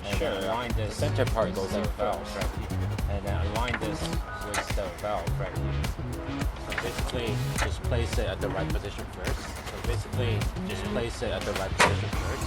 and sure. then align The this center part with goes the in valve first. right here, and then align this with the valve right here. So basically, just place it at the right position first. So basically, just place it at the right position first.